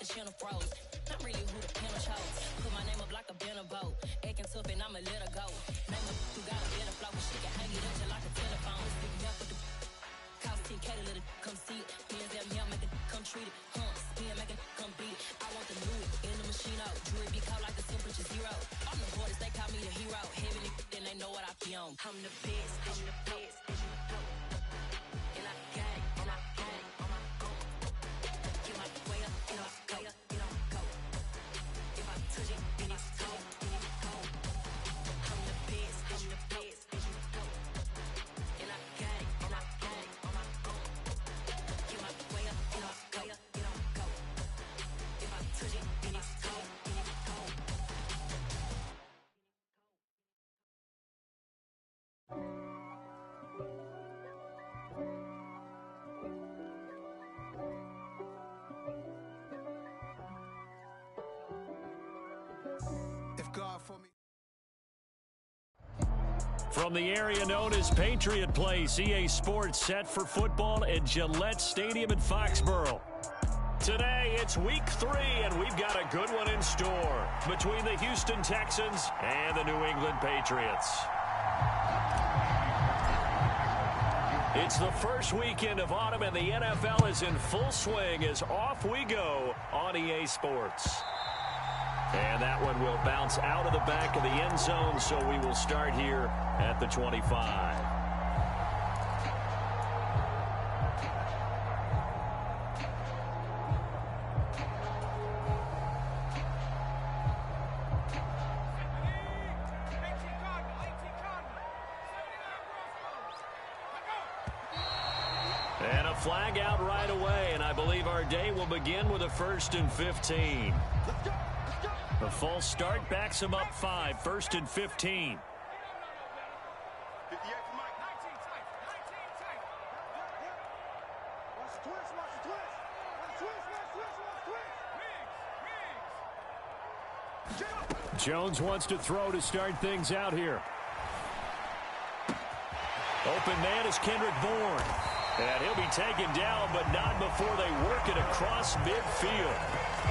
the channel froze. I'm really who the panel chose. Put my name up like a banner boat. Acting tough and I'ma let her go. Name her who got a better flow, but she can hang it up just like a telephone. Big help with the cost 10K to let it come see it. Hands at me, I'll make it come treat it. Spin, make it come beat it. I want the Louis in the machine out. Jewelry be caught like the temperature zero. I'm the hardest, they call me the hero. Heaven then they know what I be on. I'm the best, I'm the best. And I got it, and I got it on my own. Get my way up, get off, go, get on, go. If I touch it, then it's cold, then it's cold. I'm the best, I'm the best. And I got it, and I got it on my own. Get my way up, get off, go, get on, go. If I touch it, then it's cold, then it's cold. From the area known as Patriot Place, EA Sports set for football at Gillette Stadium in Foxborough. Today, it's week 3, and we've got a good one in store between the Houston Texans and the New England Patriots. It's the first weekend of autumn, and the NFL is in full swing as off we go on EA Sports. And that one will bounce out of the back of the end zone, so we will start here at the 25. And a flag out right away, and I believe our day will begin with a 1st and 15. A false start backs him up 5, 1st and 15. Jones wants to throw to start things out here. Open man is Kendrick Bourne. And he'll be taken down, but not before they work it across midfield.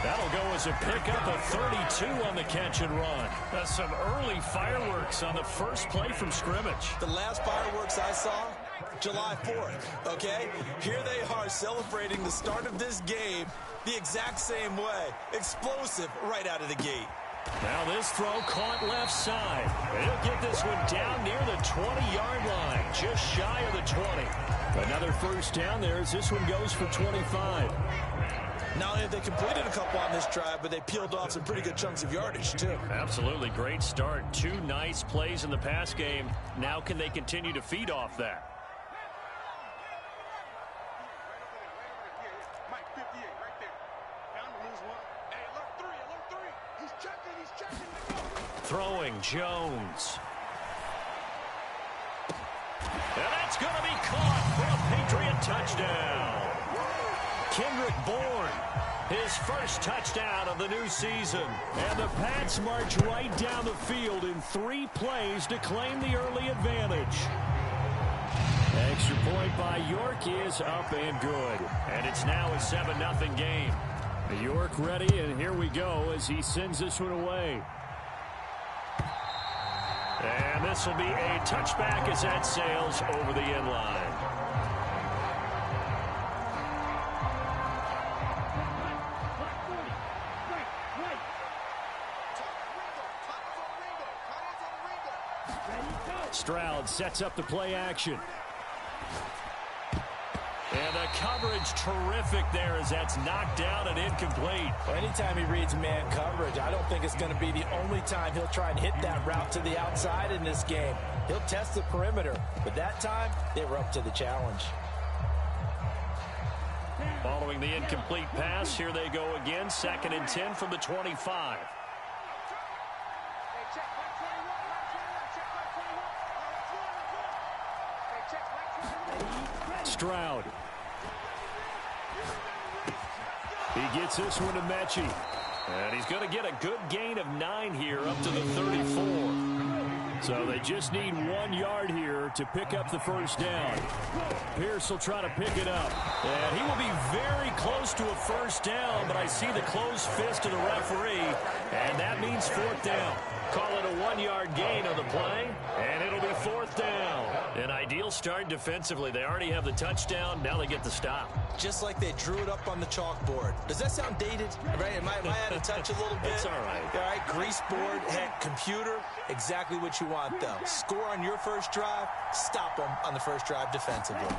That'll go as a pickup of 32 on the catch and run. That's some early fireworks on the first play from scrimmage. The last fireworks I saw, July 4th, okay? Here they are celebrating the start of this game the exact same way. Explosive right out of the gate. Now this throw caught left side. He'll get this one down near the 20-yard line, just shy of the 20. Another first down there as this one goes for 25. Not only have they completed a couple on this drive, but they peeled off some pretty good chunks of yardage, too. Absolutely great start. 2 nice plays in the pass game. Now can they continue to feed off that? Throwing Jones. And that's going to be caught for a Patriot touchdown. Kendrick Bourne, his first touchdown of the new season. And the Pats march right down the field in 3 plays to claim the early advantage. Extra point by York is up and good. And it's now a 7-0 game. York ready, and here we go as he sends this one away. And this will be a touchback as that sails over the end line. Stroud sets up the play action. And the coverage terrific there as that's knocked down and incomplete. Well, anytime he reads man coverage, I don't think it's going to be the only time he'll try and hit that route to the outside in this game. He'll test the perimeter, but that time they were up to the challenge. Following the incomplete pass, here they go again, 2nd and 10 from the 25. Stroud. He gets this one to Mechie. And he's going to get a good gain of 9 here up to the 34. So they just need 1 yard here to pick up the first down. Pierce will try to pick it up. And he will be very close to a first down, but I see the closed fist of the referee, and that means 4th down. Call it a 1-yard gain on the play, and it'll be 4th down. An ideal start defensively. They already have the touchdown. Now they get the stop. Just like they drew it up on the chalkboard. Does that sound dated? Right? Am I out of touch a little bit? It's all right. All right, grease board, heck, computer, exactly what you want, though. Score on your first drive, stop them on the first drive defensively.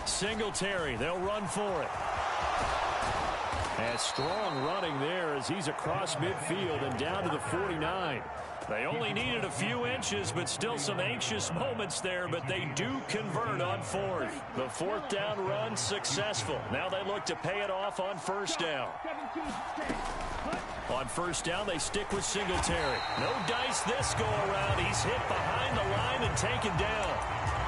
Singletary, they'll run for it. And strong running there as he's across midfield and down to the 49. They only needed a few inches, but still some anxious moments there, but they do convert on 4th. The 4th down run successful. Now they look to pay it off on 1st down. On 1st down, they stick with Singletary. No dice this go-around. He's hit behind the line and taken down.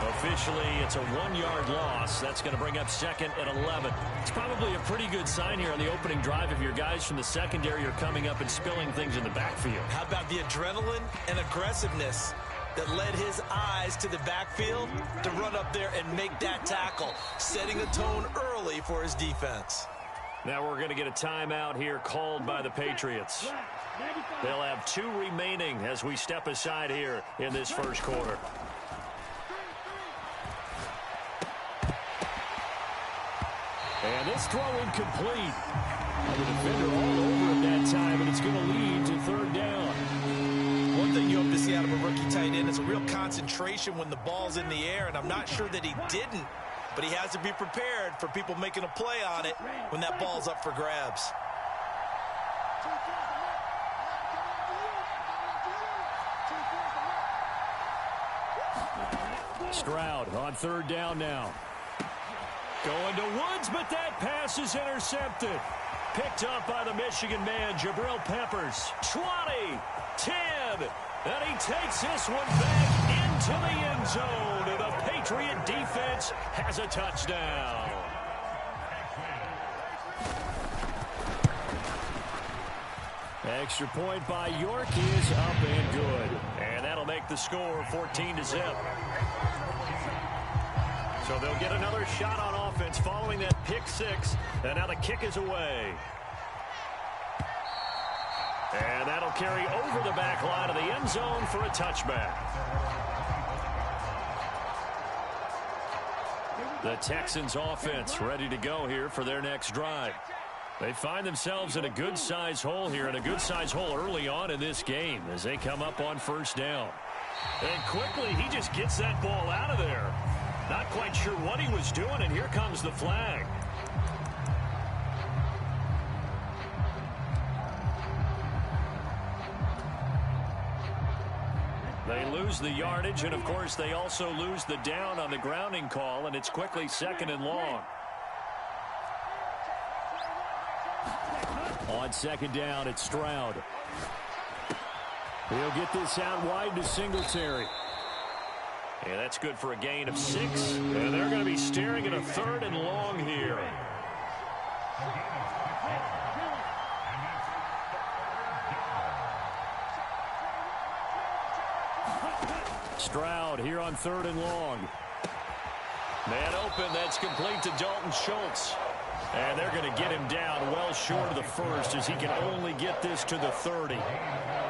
Officially, it's a 1-yard loss. That's going to bring up 2nd and 11. It's probably a pretty good sign here on the opening drive if your guys from the secondary are coming up and spilling things in the backfield. How about the adrenaline and aggressiveness that led his eyes to the backfield to run up there and make that tackle, setting a tone early for his defense. Now we're going to get a timeout here called by the Patriots. They'll have 2 remaining as we step aside here in this first quarter. And this throw incomplete. The defender all over it that time, and it's going to lead to 3rd down. One thing you hope to see out of a rookie tight end is a real concentration when the ball's in the air, and I'm not sure that he didn't, but he has to be prepared for people making a play on it when that ball's up for grabs. Stroud on 3rd down now. Going to Woods, but that pass is intercepted. Picked up by the Michigan man, Jabril Peppers. 20, 10, and he takes this one back into the end zone. And the Patriot defense has a touchdown. Extra point by York is up and good. And that'll make the score 14-0. So they'll get another shot on offense following that pick 6. And now the kick is away. And that'll carry over the back line of the end zone for a touchback. The Texans offense ready to go here for their next drive. They find themselves in a good-sized hole here, and a good-sized hole early on in this game as they come up on 1st down. And quickly, he just gets that ball out of there. Not quite sure what he was doing, and here comes the flag. They lose the yardage, and of course they also lose the down on the grounding call, and it's quickly 2nd and long. On 2nd down, it's Stroud. He'll get this out wide to Singletary. And that's good for a gain of 6. And they're going to be staring at a 3rd and long here. Stroud here on 3rd and long. Man open, that's complete to Dalton Schultz. And they're going to get him down well short of the 1st as he can only get this to the 30.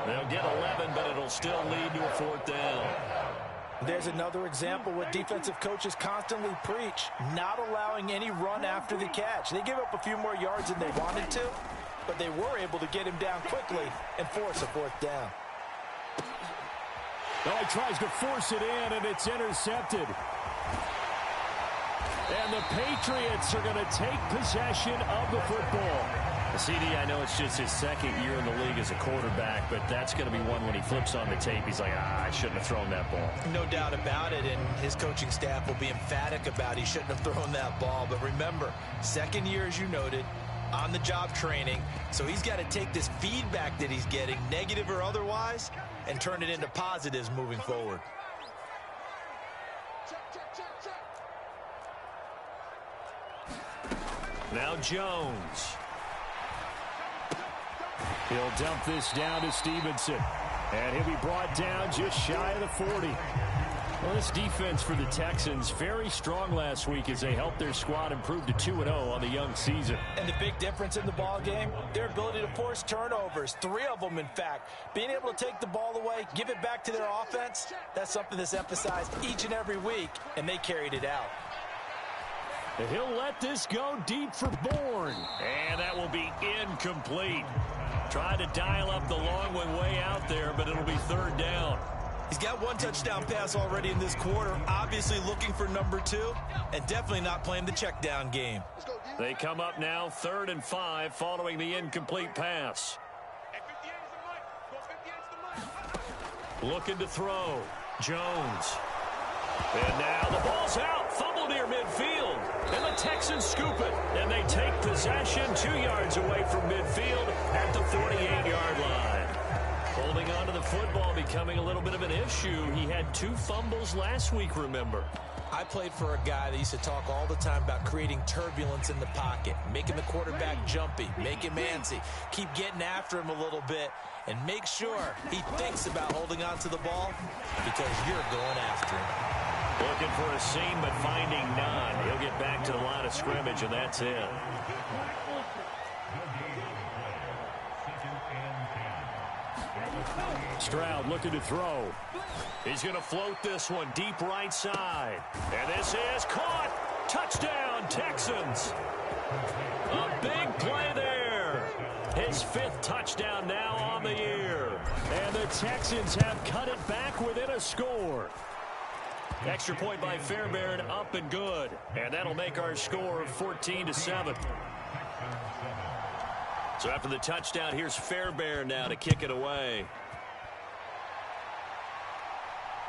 They'll get 11, but it'll still lead to a 4th down. There's another example what defensive coaches constantly preach, not allowing any run after the catch. They give up a few more yards than they wanted to, but they were able to get him down quickly and force a 4th down. Oh, he tries to force it in, and it's intercepted. And the Patriots are going to take possession of the football. CD, I know it's just his 2nd year in the league as a quarterback, but that's going to be one when he flips on the tape. He's like, I shouldn't have thrown that ball. No doubt about it, and his coaching staff will be emphatic about he shouldn't have thrown that ball. But remember, 2nd year, as you noted, on-the-job training. So he's got to take this feedback that he's getting, negative or otherwise, and turn it into positives moving forward. Now Jones. He'll dump this down to Stevenson. And he'll be brought down just shy of the 40. Well, this defense for the Texans, very strong last week as they helped their squad improve to 2-0 on the young season. And the big difference in the ball game, their ability to force turnovers, 3 of them, in fact. Being able to take the ball away, give it back to their offense, that's something that's emphasized each and every week, and they carried it out. He'll let this go deep for Bourne. And that will be incomplete. Tried to dial up the long one way out there, but it'll be 3rd down. He's got 1 touchdown pass already in this quarter, obviously looking for number 2, and definitely not playing the check down game. They come up now 3rd and 5 following the incomplete pass. Looking to throw. Jones. And now the ball's out. Fumble near midfield. And the Texans scoop it. And they take possession 2 yards away from midfield at the 48-yard line. Holding on to the football becoming a little bit of an issue. He had 2 fumbles last week, remember. I played for a guy that used to talk all the time about creating turbulence in the pocket, making the quarterback jumpy, make him antsy, keep getting after him a little bit, and make sure he thinks about holding on to the ball because you're going after him. Looking for a seam, but finding none. He'll get back to the line of scrimmage, and that's it. Stroud looking to throw. He's going to float this one deep right side. And this is caught. Touchdown, Texans. A big play there. His 5th touchdown now on the year. And the Texans have cut it back within a score. Extra point by Fairbairn, up and good. And that'll make our score 14-7. So after the touchdown, here's Fairbairn now to kick it away.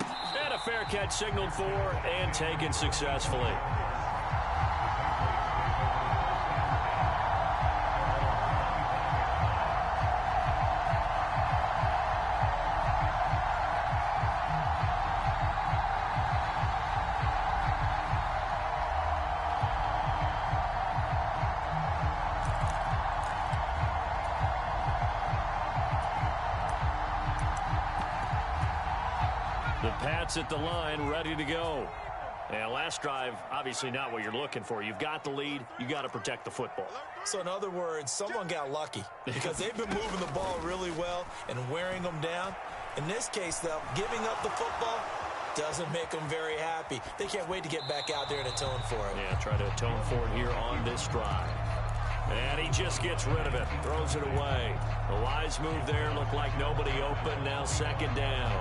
And a fair catch signaled for and taken successfully. The Pats at the line, ready to go. And last drive, obviously not what you're looking for. You've got the lead. You got to protect the football. So in other words, someone got lucky because they've been moving the ball really well and wearing them down. In this case, though, giving up the football doesn't make them very happy. They can't wait to get back out there and atone for it. Yeah, try to atone for it here on this drive. And he just gets rid of it, throws it away. A wise move there, looked like nobody open, now 2nd down.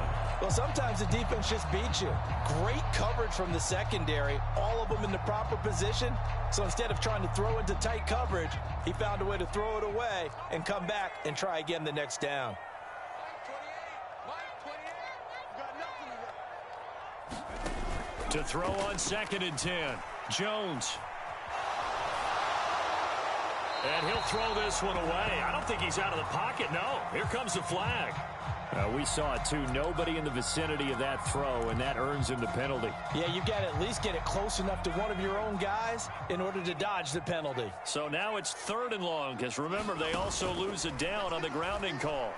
Well, sometimes the defense just beats you. Great coverage from the secondary, all of them in the proper position. So instead of trying to throw into tight coverage, he found a way to throw it away and come back and try again the next down. To throw on 2nd and 10, Jones. And he'll throw this one away. I don't think he's out of the pocket, no. Here comes the flag. We saw it, too. Nobody in the vicinity of that throw, and that earns him the penalty. Yeah, you've got to at least get it close enough to one of your own guys in order to dodge the penalty. So now it's 3rd and long, because remember, they also lose a down on the grounding call.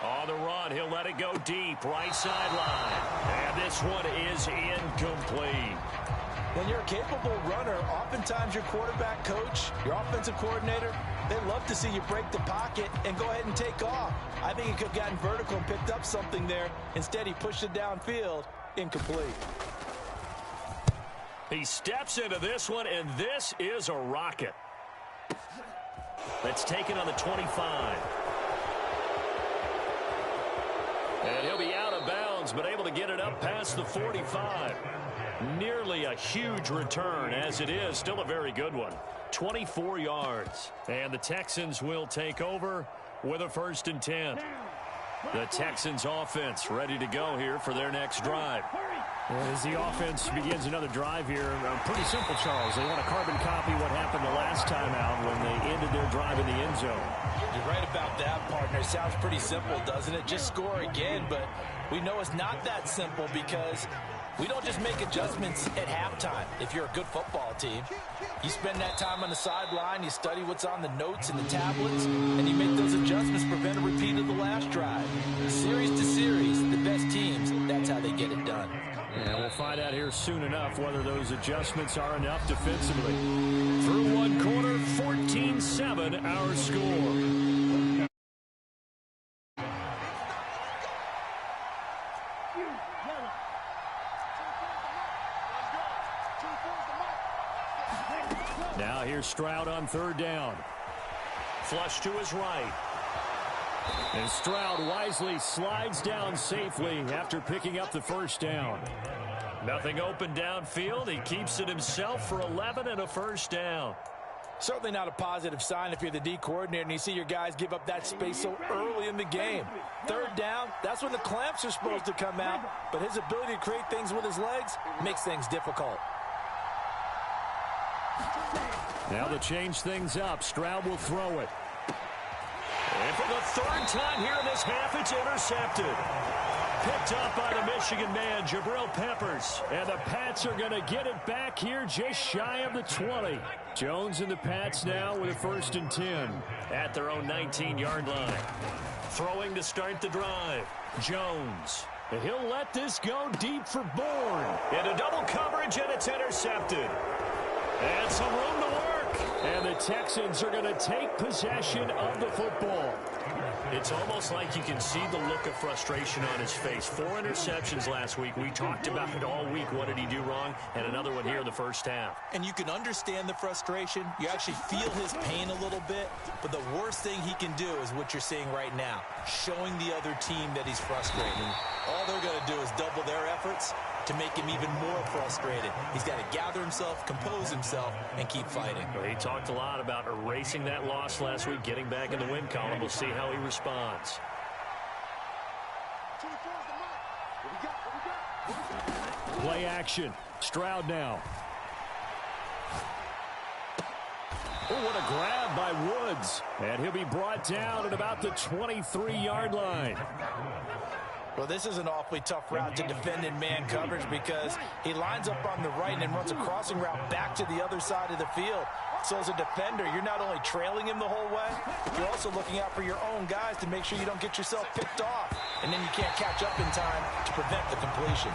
On the run, he'll let it go deep, right sideline. And this one is incomplete. When you're a capable runner, oftentimes your quarterback coach, your offensive coordinator, they love to see you break the pocket and go ahead and take off. I think he could have gotten vertical and picked up something there. Instead, he pushed it downfield, incomplete. He steps into this one, and this is a rocket. That's taken on the 25. And he'll be out of bounds, but able to get it up past the 45. Nearly a huge return, as it is. Still a very good one. 24 yards. And the Texans will take over with a 1st and 10. The Texans offense ready to go here for their next drive. As the offense begins another drive here, pretty simple, Charles. They want to carbon copy what happened the last time out when they ended their drive in the end zone. You're right about that, partner. Sounds pretty simple, doesn't it? Just score again, but we know it's not that simple because We don't just make adjustments at halftime if you're a good football team. You spend that time on the sideline, you study what's on the notes and the tablets, and you make those adjustments to prevent a repeat of the last drive. Series to series, the best teams, that's how they get it done. And we'll find out here soon enough whether those adjustments are enough defensively. Through one quarter, 14-7 our score. Now here's Stroud on third down. Flush to his right. And Stroud wisely slides down safely after picking up the first down. Nothing open downfield. He keeps it himself for 11 and a first down. Certainly not a positive sign if you're the D coordinator and you see your guys give up that space so early in the game. Third down, that's when the clamps are supposed to come out, but his ability to create things with his legs makes things difficult. Now to change things up, Stroud will throw it. And for the third time here in this half, it's intercepted. Picked up by the Michigan man, Jabril Peppers. And the Pats are going to get it back here just shy of the 20. Jones and the Pats now with a 1st and 10. At their own 19-yard line. Throwing to start the drive. Jones. And he'll let this go deep for Bourne. Into double coverage, and it's intercepted. And some room to work. And the Texans are going to take possession of the football. It's almost like you can see the look of frustration on his face. 4 interceptions last week. We talked about it all week. What did he do wrong? And another one here in the first half. And you can understand the frustration. You actually feel his pain a little bit. But the worst thing he can do is what you're seeing right now, showing the other team that he's frustrated. All they're going to do is double their efforts to make him even more frustrated. He's got to gather himself, compose himself, and keep fighting. Well, he talked a lot about erasing that loss last week, getting back in the win column. We'll see how he responds. Play action. Stroud now. Oh, what a grab by Woods. And he'll be brought down at about the 23-yard line. Well, this is an awfully tough route to defend in man coverage because he lines up on the right and then runs a crossing route back to the other side of the field. So as a defender, you're not only trailing him the whole way, you're also looking out for your own guys to make sure you don't get yourself picked off. And then you can't catch up in time to prevent the completion.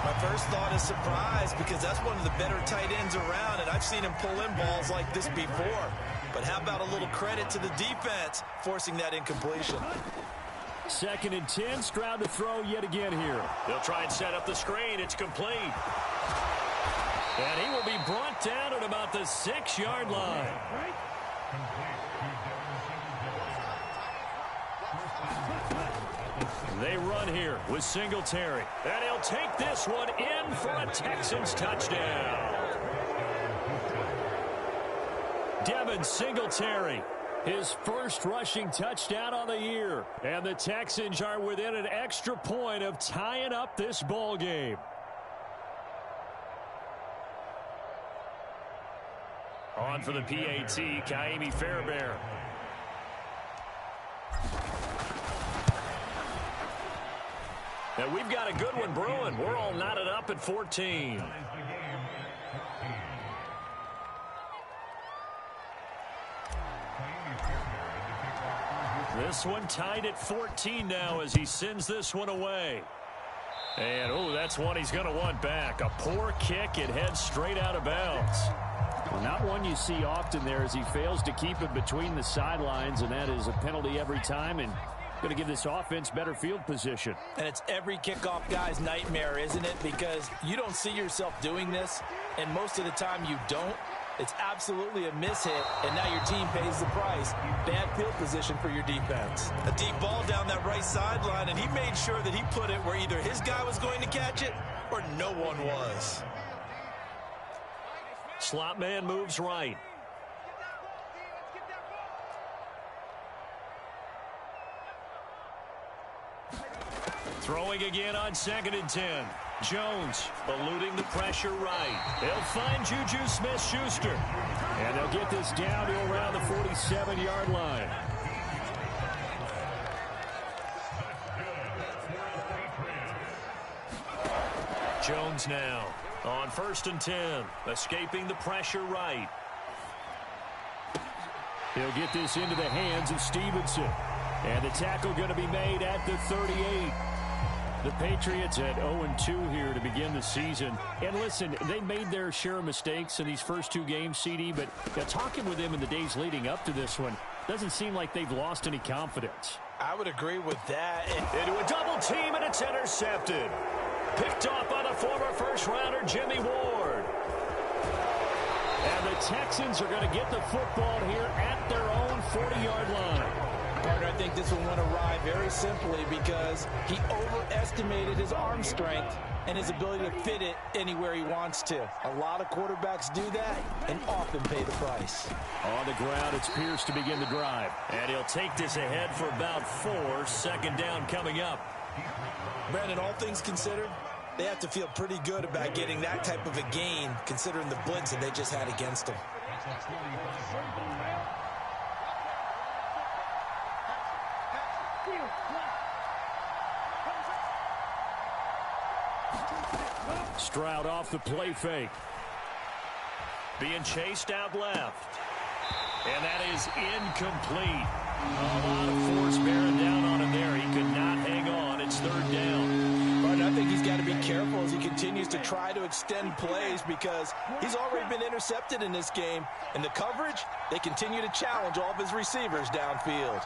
My first thought is surprise because that's one of the better tight ends around, and I've seen him pull in balls like this before. But how about a little credit to the defense forcing that incompletion? 2nd and 10, Stroud to throw yet again here. They'll try and set up the screen. It's complete. And he will be brought down at about the 6-yard line. They run here with Singletary. And he'll take this one in for a Texans touchdown. Devin Singletary. His first rushing touchdown on the year. And the Texans are within an extra point of tying up this ball game. On for the PAT, Kaimi Fairbairn. Now we've got a good one brewing. We're all knotted up at 14. This one tied at 14 now as he sends this one away. And, oh, that's one he's going to want back. A poor kick. It heads straight out of bounds. Well, not one you see often there as he fails to keep it between the sidelines, and that is a penalty every time and going to give this offense better field position. And it's every kickoff guy's nightmare, isn't it? Because you don't see yourself doing this, and most of the time you don't. It's absolutely a mishit, and now your team pays the price. Bad field position for your defense. A deep ball down that right sideline, and he made sure that he put it where either his guy was going to catch it or no one was. Slot man moves right. Throwing again on 2nd and 10. Jones eluding the pressure right. They'll find Juju Smith-Schuster. And they'll get this down to around the 47-yard line. Jones now on 1st and 10, escaping the pressure right. He'll get this into the hands of Stevenson. And the tackle going to be made at the 38. The Patriots at 0-2 here to begin the season. And listen, they made their share of mistakes in these first two games, CD, but talking with them in the days leading up to this one, doesn't seem like they've lost any confidence. I would agree with that. Into a double team, and it's intercepted. Picked off by the former first-rounder Jimmy Ward. And the Texans are going to get the football here at their own 40-yard line. Partner, I think this one went awry very simply because he overestimated his arm strength and his ability to fit it anywhere he wants to. A lot of quarterbacks do that and often pay the price. On the ground, it's Pierce to begin the drive. And he'll take this ahead for about 4. Second down coming up. Brandon, all things considered, they have to feel pretty good about getting that type of a gain considering the blitz that they just had against them. Stroud off the play fake. Being chased out left. And that is incomplete. A lot of force bearing down on him there. He could not hang on. It's 3rd down. But I think he's got to be careful as he continues to try to extend plays because he's already been intercepted in this game. And the coverage, they continue to challenge all of his receivers downfield.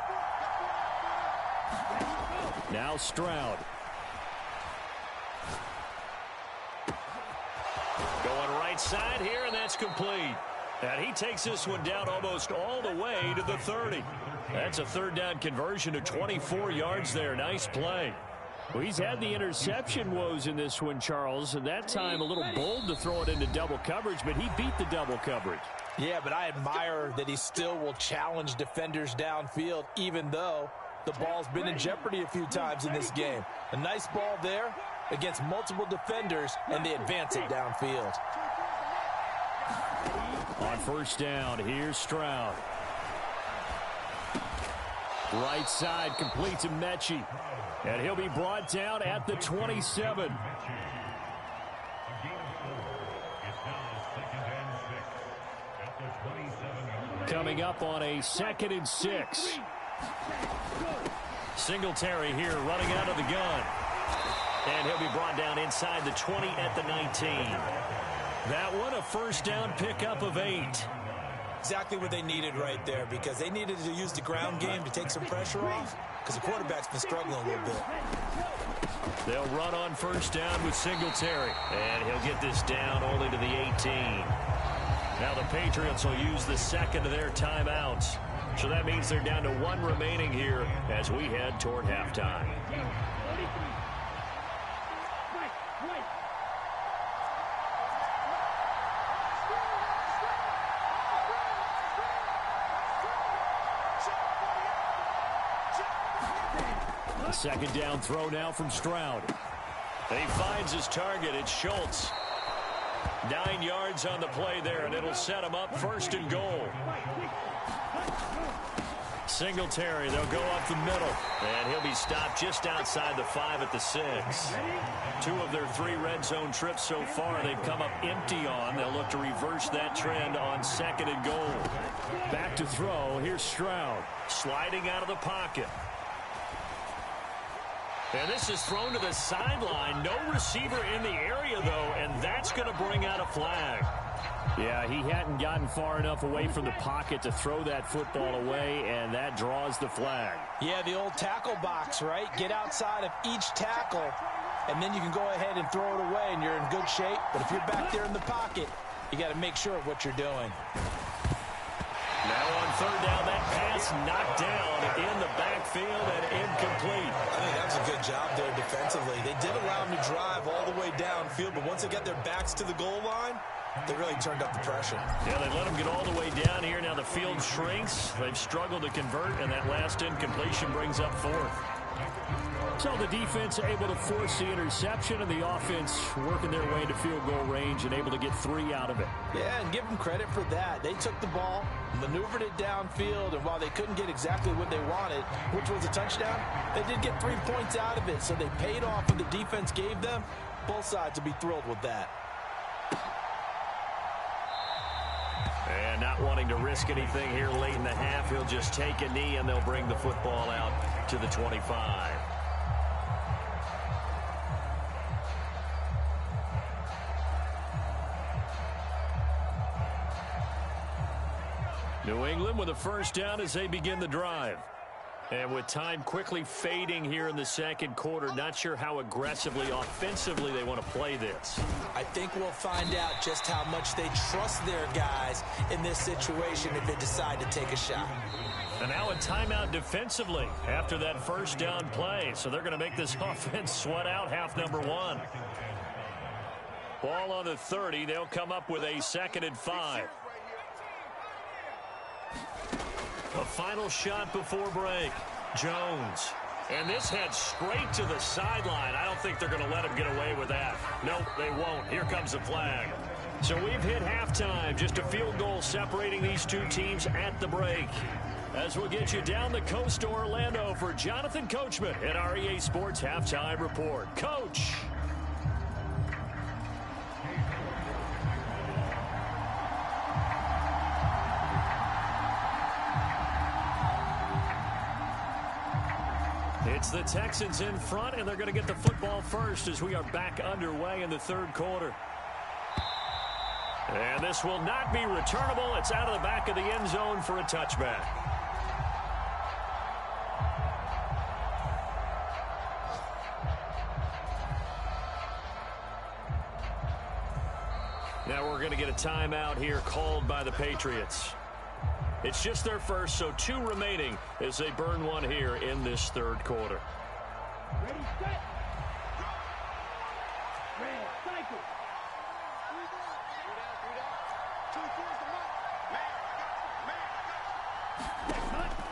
Now Stroud. Going right side here, and that's complete. And he takes this one down almost all the way to the 30. That's a 3rd down conversion of 24 yards there. Nice play. Well, he's had the interception woes in this one, Charles, and that time a little bold to throw it into double coverage, but he beat the double coverage. Yeah, but I admire that he still will challenge defenders downfield, even though the ball's been in jeopardy a few times in this game. A nice ball there against multiple defenders, and they advance it downfield. On 1st down, here's Stroud. Right side completes to Mechie. And he'll be brought down at the 27. Coming up on a 2nd and 6. Singletary here running out of the gun. And he'll be brought down inside the 20 at the 19. That one a 1st down pickup of 8. Exactly what they needed right there because they needed to use the ground game to take some pressure off because the quarterback's been struggling a little bit. They'll run on 1st down with Singletary. And he'll get this down only to the 18. Now the Patriots will use the 2nd of their timeouts. So that means they're down to 1 remaining here as we head toward halftime. A 2nd down throw now from Stroud. And he finds his target. It's Schultz. 9 yards on the play there, and it'll set him up 1st and goal. Singletary, they'll go up the middle. And he'll be stopped just outside the 5 at the 6. 2 of their 3 red zone trips so far they've come up empty on. They'll look to reverse that trend on 2nd and goal. Back to throw. Here's Stroud. Sliding out of the pocket. And this is thrown to the sideline. No receiver in the area, though, and that's going to bring out a flag. Yeah, he hadn't gotten far enough away from the pocket to throw that football away, and that draws the flag. Yeah, the old tackle box, right? Get outside of each tackle, and then you can go ahead and throw it away, and you're in good shape. But if you're back there in the pocket, you got to make sure of what you're doing. Now on 3rd down, that pass knocked down in the backfield and incomplete. I think that was a good job there defensively. They did allow them to drive all the way downfield, but once they got their backs to the goal line, they really turned up the pressure. Yeah, they let them get all the way down here. Now the field shrinks. They've struggled to convert, and that last incompletion brings up 4th. So the defense able to force the interception, and the offense working their way to field goal range and able to get 3 out of it. Yeah, and give them credit for that. They took the ball, maneuvered it downfield, and while they couldn't get exactly what they wanted, which was a touchdown, they did get 3 points out of it. So they paid off what the defense gave them, Both sides will be thrilled with that. And not wanting to risk anything here late in the half, he'll just take a knee and they'll bring the football out to the 25. New England with a first down as they begin the drive. And with time quickly fading here in the second quarter, not sure how aggressively, offensively they want to play this. I think we'll find out just how much they trust their guys in this situation if they decide to take a shot. And now a timeout defensively after that first down play. So they're going to make this offense sweat out half number one. Ball on the 30. They'll come up with a 2nd and 5. A final shot before break. Jones. And this heads straight to the sideline. I don't think they're going to let him get away with that. Nope, they won't. Here comes the flag. So we've hit halftime. Just a field goal separating these two teams at the break. As we'll get you down the coast to Orlando for Jonathan Coachman at our EA Sports Halftime Report. Coach. It's the Texans in front, and they're going to get the football first as we are back underway in the third quarter. And this will not be returnable. It's out of the back of the end zone for a touchback. Now we're going to get a timeout here called by the Patriots. It's just their first, so 2 remaining as they burn one here in this third quarter. Ready, set. Red, cycle.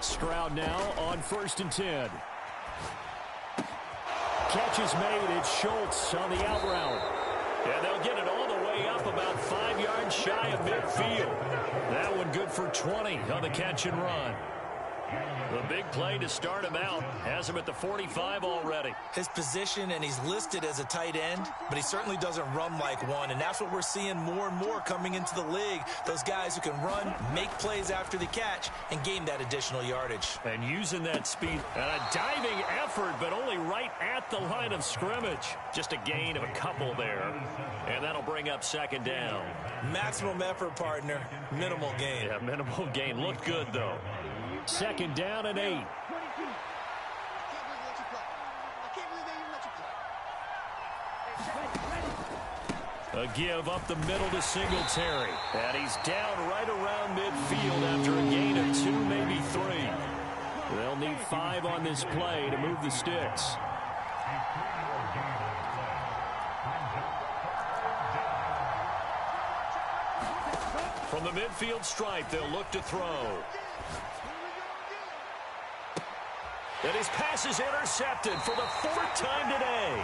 Stroud now on 1st and 10. Catch is made. It's Schultz on the out route. And they'll get it all the way up about 5 yards shy of midfield. That one good for 20 on the catch and run. The big play to start him out has him at the 45 already. His position, and he's listed as a tight end, but he certainly doesn't run like one, and that's what we're seeing more and more coming into the league. Those guys who can run, make plays after the catch, and gain that additional yardage. And using that speed and a diving effort, but only right at the line of scrimmage. Just a gain of a couple there, and that'll bring up 2nd down. Maximum effort, partner. Minimal gain. Yeah, minimal gain. Looked good, though. 2nd down and 8. A give up the middle to Singletary. And he's down right around midfield after a gain of 2, maybe 3. They'll need 5 on this play to move the sticks. From the midfield stripe, they'll look to throw. And his pass is intercepted for the 4th time today.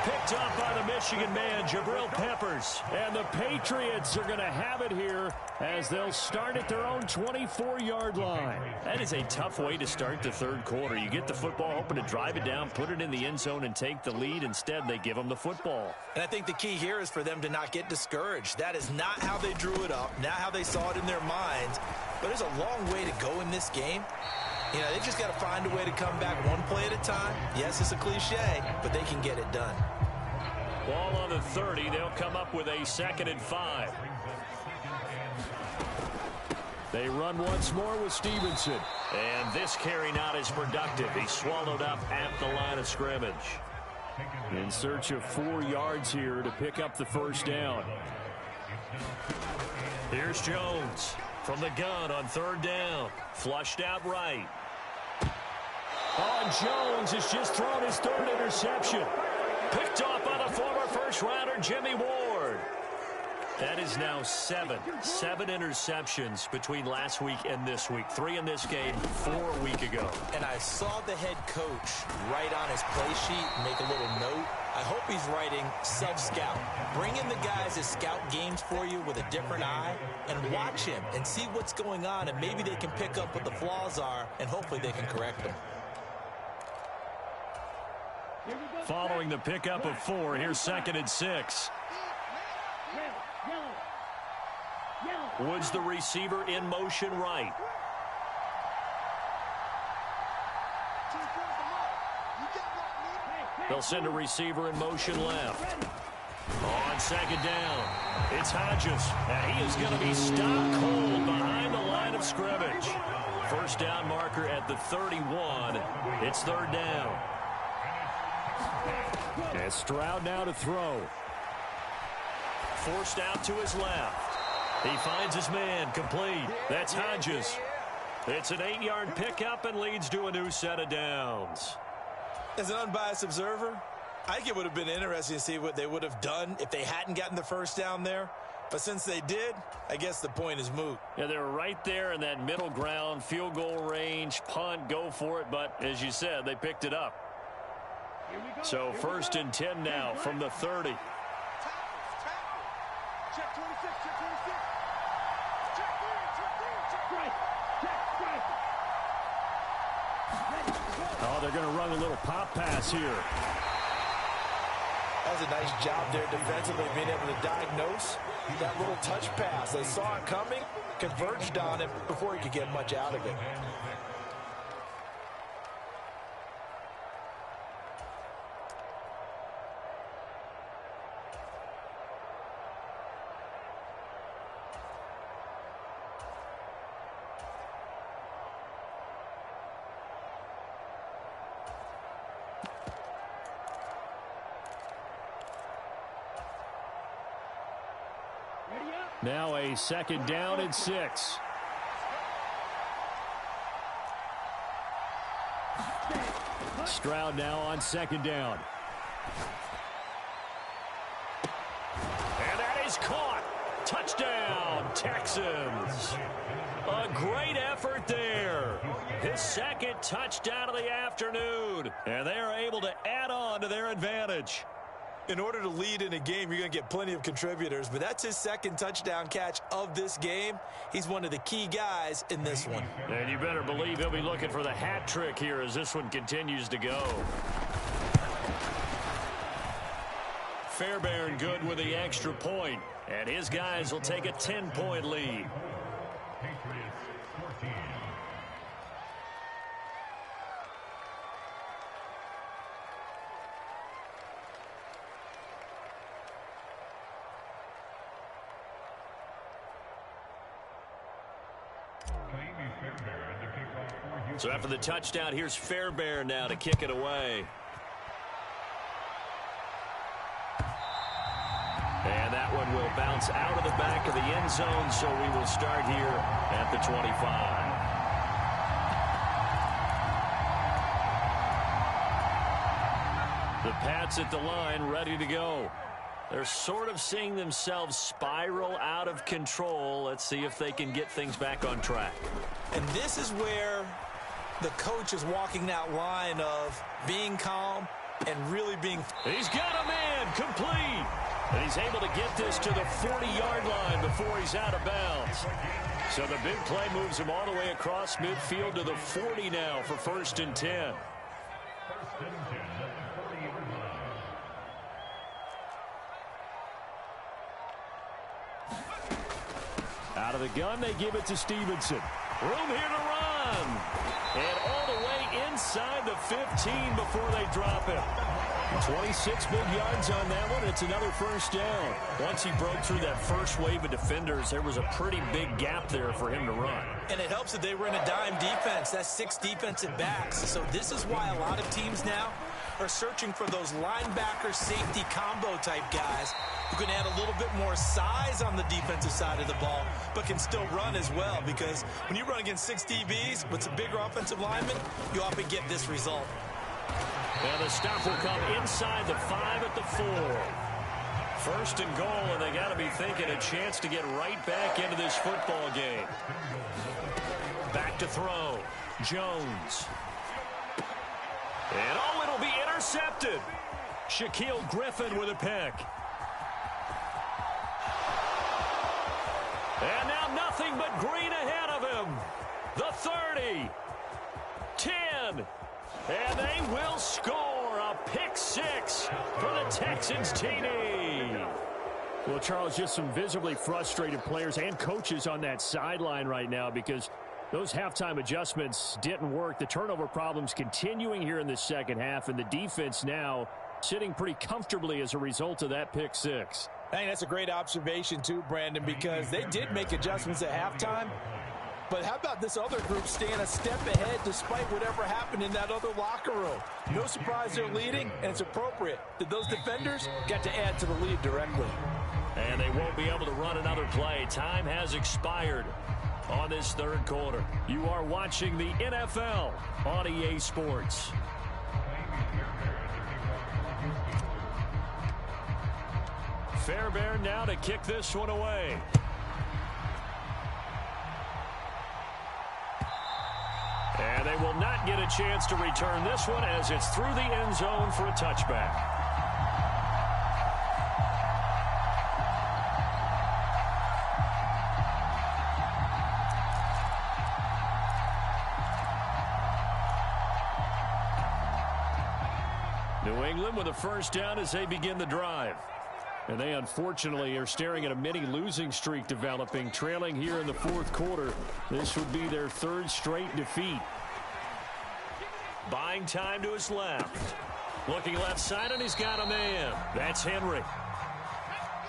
Picked up by the Michigan man, Jabril Peppers. And the Patriots are going to have it here as they'll start at their own 24-yard line. That is a tough way to start the third quarter. You get the football, hoping to drive it down, put it in the end zone, and take the lead. Instead, they give them the football. And I think the key here is for them to not get discouraged. That is not how they drew it up, not how they saw it in their minds. But there's a long way to go in this game. You know, they've just got to find a way to come back one play at a time. Yes, it's a cliche, but they can get it done. Ball on the 30. They'll come up with a 2nd and 5. They run once more with Stevenson. And this carry not as productive. He's swallowed up at the line of scrimmage. In search of 4 yards here to pick up the first down. Here's Jones from the gun on 3rd down. Flushed out right. Oh, Jones has just thrown his 3rd interception. Picked off by the former first-rounder Jimmy Ward. That is now 7 interceptions between last week and this week. 3 in this game, 4 a week ago. And I saw the head coach write on his play sheet, make a little note. I hope he's writing self-scout. Bring in the guys that scout games for you with a different eye and watch him and see what's going on, and maybe they can pick up what the flaws are, and hopefully they can correct them. Here we go. Following the pickup of 4, here's 2nd and 6. Woods the receiver in motion right. They'll send a receiver in motion left. On 2nd down, it's Hodges, and he is going to be stopped cold behind the line of scrimmage. First down marker at the 31. It's 3rd down. And Stroud now to throw. Forced out to his left. He finds his man, complete. That's Hodges. It's an 8-yard pickup and leads to a new set of downs. As an unbiased observer, I think it would have been interesting to see what they would have done if they hadn't gotten the first down there. But since they did, I guess the point is moot. Yeah, they're right there in that middle ground, field goal range, punt, go for it. But as you said, they picked it up. So 1st and 10 now from the 30. Check 26, check 26. Check 3, check 3, check 3. Oh, they're going to run a little pop pass here. That was a nice job there defensively, being able to diagnose that little touch pass. They saw it coming, converged on it before he could get much out of it. Now a 2nd down and 6. Stroud now on 2nd down. And that is caught. Touchdown, Texans. A great effort there. His 2nd touchdown of the afternoon. And they are able to add on to their advantage. In order to lead in a game, you're going to get plenty of contributors, but that's his 2nd touchdown catch of this game. He's one of the key guys in this one. And you better believe he'll be looking for the hat trick here as this one continues to go. Fairbairn good with the extra point, and his guys will take a 10-point lead. So after the touchdown, here's Fairbairn now to kick it away. And that one will bounce out of the back of the end zone, so we will start here at the 25. The Pats at the line, ready to go. They're sort of seeing themselves spiral out of control. Let's see if they can get things back on track. And this is where the coach is walking that line of being calm and really being... He's got a man, complete. And he's able to get this to the 40-yard line before he's out of bounds. So the big play moves him all the way across midfield to the 40 now for 1st and 10. Out of the gun, they give it to Stevenson. Room here to run. And all the way inside the 15 before they drop him. 26 big yards on that one. It's another 1st down. Once he broke through that first wave of defenders, there was a pretty big gap there for him to run. And it helps that they were in a dime defense. That's 6 defensive backs. So this is why a lot of teams now are searching for those linebacker safety combo type guys who can add a little bit more size on the defensive side of the ball, but can still run as well, because when you run against 6 DBs with some bigger offensive linemen, you often get this result. And the stop will come inside the 5 at the 4. 1st and goal, and they got to be thinking a chance to get right back into this football game. Back to throw. Jones. And oh, it'll be intercepted. Shaquille Griffin with a pick. And now nothing but green ahead of him. The 30. 10. And they will score a pick six for the Texans TD. Well, Charles, just some visibly frustrated players and coaches on that sideline right now because those halftime adjustments didn't work. The turnover problems continuing here in the second half, and the defense now sitting pretty comfortably as a result of that pick six. I think that's a great observation too, Brandon, because they did make adjustments at halftime. But how about this other group staying a step ahead despite whatever happened in that other locker room? No surprise they're leading, and it's appropriate that those defenders got to add to the lead directly. And they won't be able to run another play. Time has expired on this third quarter. You are watching the NFL on EA Sports. Fairbairn now to kick this one away. And they will not get a chance to return this one as it's through the end zone for a touchback. New England with a first down as they begin the drive. And they unfortunately are staring at a mini losing streak developing, trailing here in the fourth quarter. This would be their third straight defeat. Buying time to his left. Looking left side, and he's got a man. That's Henry.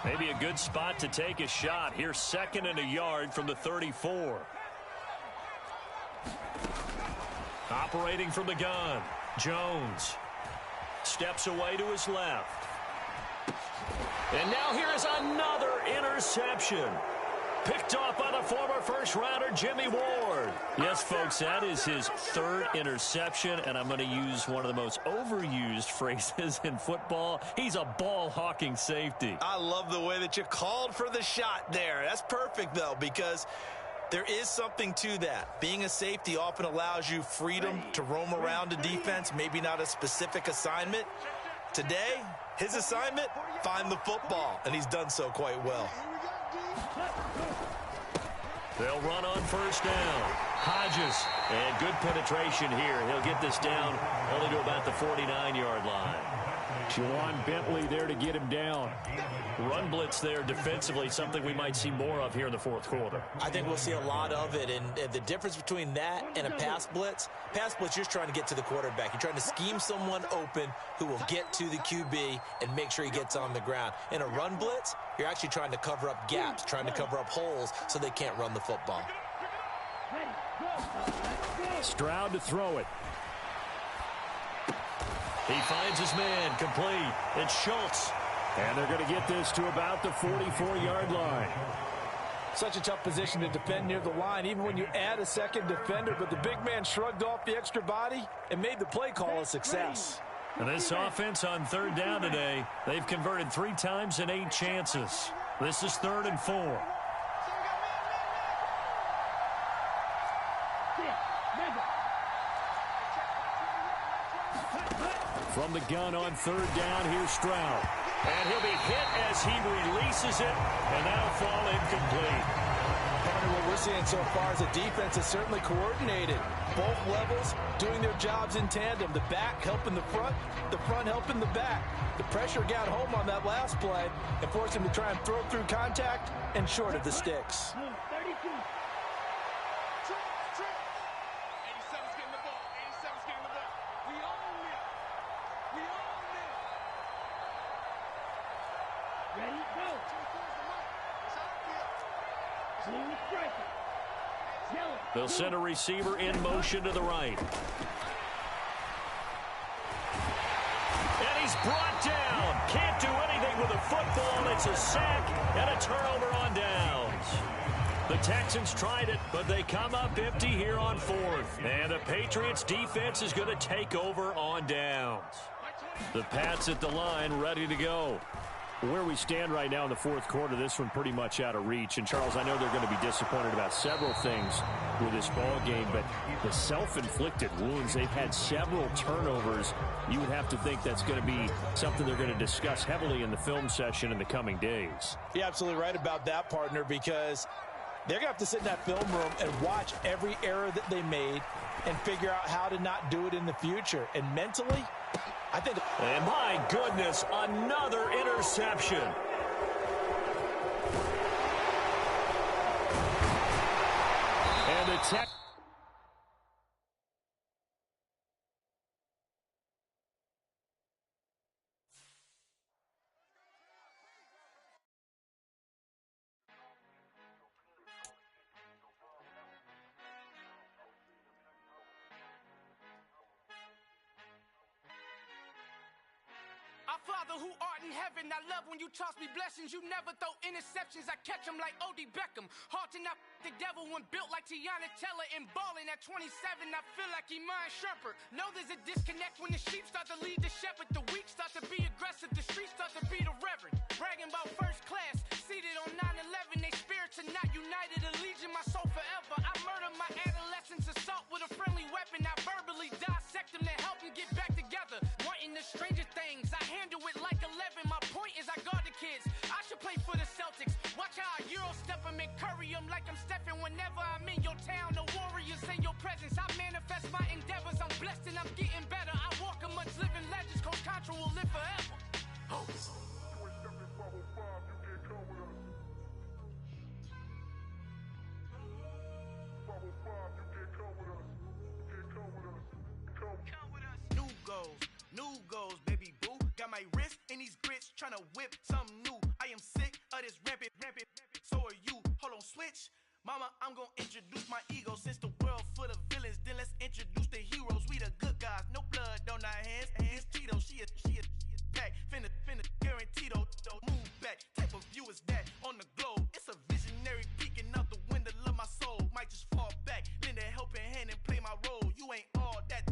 Maybe a good spot to take a shot. Here's 2nd and a yard from the 34. Operating from the gun. Jones steps away to his left. And now here is another interception. Picked off by the former first-rounder Jimmy Ward. Yes, folks, that is his third interception, and I'm going to use one of the most overused phrases in football. He's a ball-hawking safety. I love the way that you called for the shot there. That's perfect, though, because there is something to that. Being a safety often allows you freedom to roam around a defense, maybe not a specific assignment. Today, his assignment, find the football, and he's done so quite well. They'll run on first down. Hodges, and good penetration here. He'll get this down only to about the 49-yard line. Juwan Bentley there to get him down. Run blitz there defensively, something we might see more of here in the fourth quarter. I think we'll see a lot of it, and the difference between that and a pass blitz, you're just trying to get to the quarterback. You're trying to scheme someone open who will get to the QB and make sure he gets on the ground. In a run blitz, you're actually trying to cover up gaps, trying to cover up holes so they can't run the football. Stroud to throw it. He finds his man, complete. It's Schultz. And they're going to get this to about the 44-yard line. Such a tough position to defend near the line, even when you add a second defender. But the big man shrugged off the extra body and made the play call a success. And this offense on third down today, they've converted 3 times in 8 chances. This is 3rd and 4. From the gun on third down, here's Stroud. And he'll be hit as he releases it, and that'll fall incomplete. Partner, what we're seeing so far is the defense is certainly coordinated. Both levels doing their jobs in tandem. The back helping the front helping the back. The pressure got home on that last play and forced him to try and throw through contact and short of the sticks. They'll send a receiver in motion to the right. And he's brought down. Can't do anything with the football. It's a sack and a turnover on downs. The Texans tried it, but they come up empty here on 4th. And the Patriots defense is going to take over on downs. The Pats at the line ready to go. Where we stand right now in the fourth quarter, this one pretty much out of reach. And, Charles, I know they're going to be disappointed about several things with this ball game, but the self-inflicted wounds, they've had several turnovers. You would have to think that's going to be something they're going to discuss heavily in the film session in the coming days. You're absolutely right about that, partner, because they're going to have to sit in that film room and watch every error that they made and figure out how to not do it in the future. And mentally, I think. And my goodness, another interception. And the tech. Our Father who art in heaven, I love when you toss me blessings. You never throw interceptions, I catch them like O.D. Beckham. Hard to not the devil when built like Tiana Teller and balling at 27. I feel like Iman Shumpert. Know there's a disconnect when the sheep start to lead the shepherd. The weak start to be aggressive, the streets start to be the reverend. Bragging about first class, seated on 9/11. They spirits are not united, a legion, my soul forever. I murder my adolescence, assault with a friendly weapon. I verbally dissect them to help them get back together. Wanting the stranger things, I handle it like 11. My point is I guard the kids. I should play for the Celtics. Watch how I Euro step them and curry them like I'm stepping. Whenever I'm in your town, the warriors in your presence. I manifest my endeavors. I'm blessed and I'm getting better. I walk amongst living legends. Coach Contra will live forever. Oh. New goals, baby boo. Got my wrist in these grits, tryna whip something new. I am sick of this rampant. So are you. Hold on, switch. Mama, I'm gonna introduce my ego. Since the world full of villains, then let's introduce the heroes. We the good guys, no blood on our hands. Hands Tito, she a back. Finna, guarantee though. Move back. Type of view is that on the globe. It's a visionary peeking out the window of my soul. Might just fall back, lend a helping hand and play my role. You ain't all that.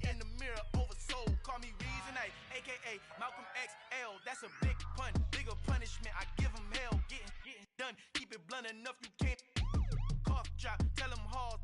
In the mirror, oversold. Call me Reason A, a.k.a. Malcolm XL. That's a big pun, bigger punishment. I give him hell, getting done. Keep it blunt enough, you can't. Cough drop, tell him hard.